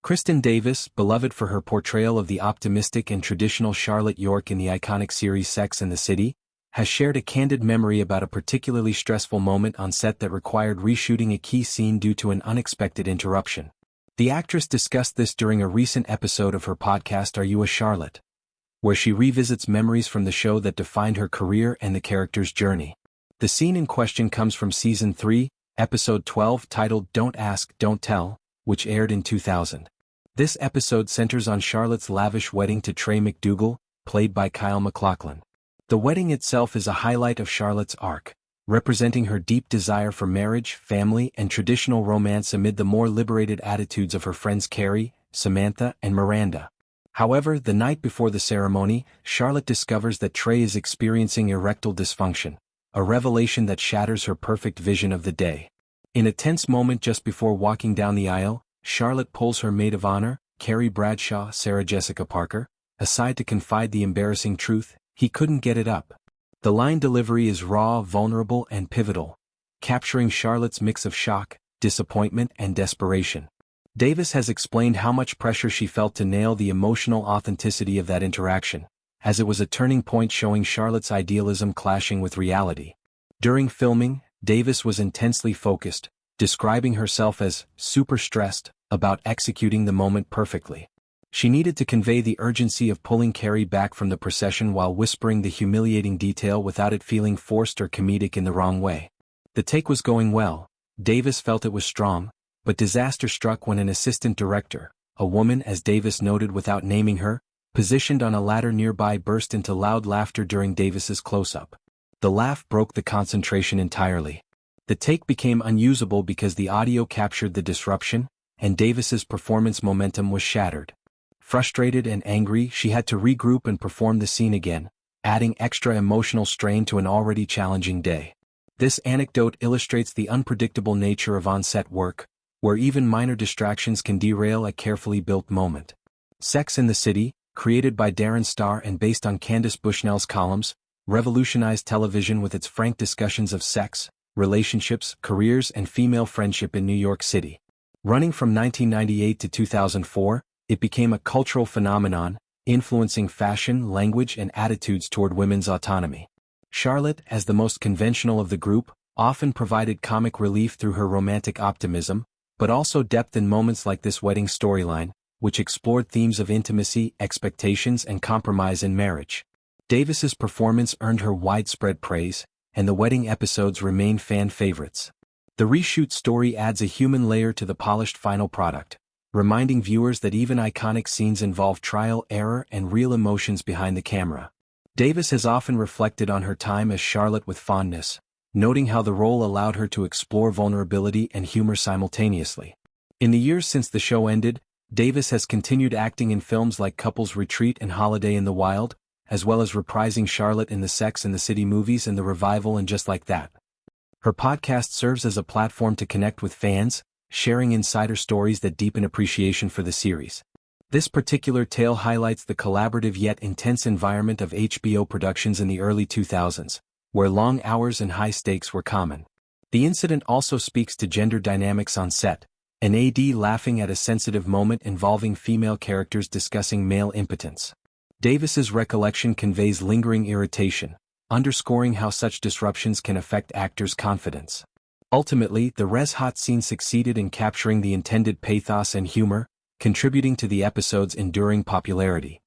Kristin Davis, beloved for her portrayal of the optimistic and traditional Charlotte York in the iconic series Sex and the City, has shared a candid memory about a particularly stressful moment on set that required reshooting a key scene due to an unexpected interruption. The actress discussed this during a recent episode of her podcast Are You a Charlotte?, where she revisits memories from the show that defined her career and the character's journey. The scene in question comes from Season 3, Episode 12 titled Don't Ask, Don't Tell, which aired in 2000. This episode centers on Charlotte's lavish wedding to Trey McDougal, played by Kyle MacLachlan. The wedding itself is a highlight of Charlotte's arc, representing her deep desire for marriage, family, and traditional romance amid the more liberated attitudes of her friends Carrie, Samantha, and Miranda. However, the night before the ceremony, Charlotte discovers that Trey is experiencing erectile dysfunction, a revelation that shatters her perfect vision of the day. In a tense moment just before walking down the aisle, Charlotte pulls her maid of honor, Carrie Bradshaw, Sarah Jessica Parker, aside to confide the embarrassing truth: he couldn't get it up. The line delivery is raw, vulnerable, and pivotal, capturing Charlotte's mix of shock, disappointment, and desperation. Davis has explained how much pressure she felt to nail the emotional authenticity of that interaction, as it was a turning point showing Charlotte's idealism clashing with reality. During filming, Davis was intensely focused, describing herself as super stressed about executing the moment perfectly. She needed to convey the urgency of pulling Carrie back from the procession while whispering the humiliating detail without it feeling forced or comedic in the wrong way. The take was going well. Davis felt it was strong, but disaster struck when an assistant director, a woman as Davis noted without naming her, positioned on a ladder nearby burst into loud laughter during Davis's close-up. The laugh broke the concentration entirely. The take became unusable because the audio captured the disruption, and Davis's performance momentum was shattered. Frustrated and angry, she had to regroup and perform the scene again, adding extra emotional strain to an already challenging day. This anecdote illustrates the unpredictable nature of on-set work, where even minor distractions can derail a carefully built moment. Sex and the City, created by Darren Star and based on Candace Bushnell's columns, revolutionized television with its frank discussions of sex, relationships, careers, and female friendship in New York City. Running from 1998 to 2004, it became a cultural phenomenon, influencing fashion, language, and attitudes toward women's autonomy. Charlotte, as the most conventional of the group, often provided comic relief through her romantic optimism, but also depth in moments like this wedding storyline, which explored themes of intimacy, expectations, and compromise in marriage. Davis's performance earned her widespread praise, and the wedding episodes remain fan favorites. The reshoot story adds a human layer to the polished final product, reminding viewers that even iconic scenes involve trial, error, and real emotions behind the camera. Davis has often reflected on her time as Charlotte with fondness, noting how the role allowed her to explore vulnerability and humor simultaneously. In the years since the show ended, Davis has continued acting in films like Couples Retreat and Holiday in the Wild, as well as reprising Charlotte in the Sex and the City movies and the revival and Just Like That. Her podcast serves as a platform to connect with fans, sharing insider stories that deepen appreciation for the series. This particular tale highlights the collaborative yet intense environment of HBO productions in the early 2000s, where long hours and high stakes were common. The incident also speaks to gender dynamics on set, an AD laughing at a sensitive moment involving female characters discussing male impotence. Davis's recollection conveys lingering irritation, underscoring how such disruptions can affect actors' confidence. Ultimately, the Reshot scene succeeded in capturing the intended pathos and humor, contributing to the episode's enduring popularity.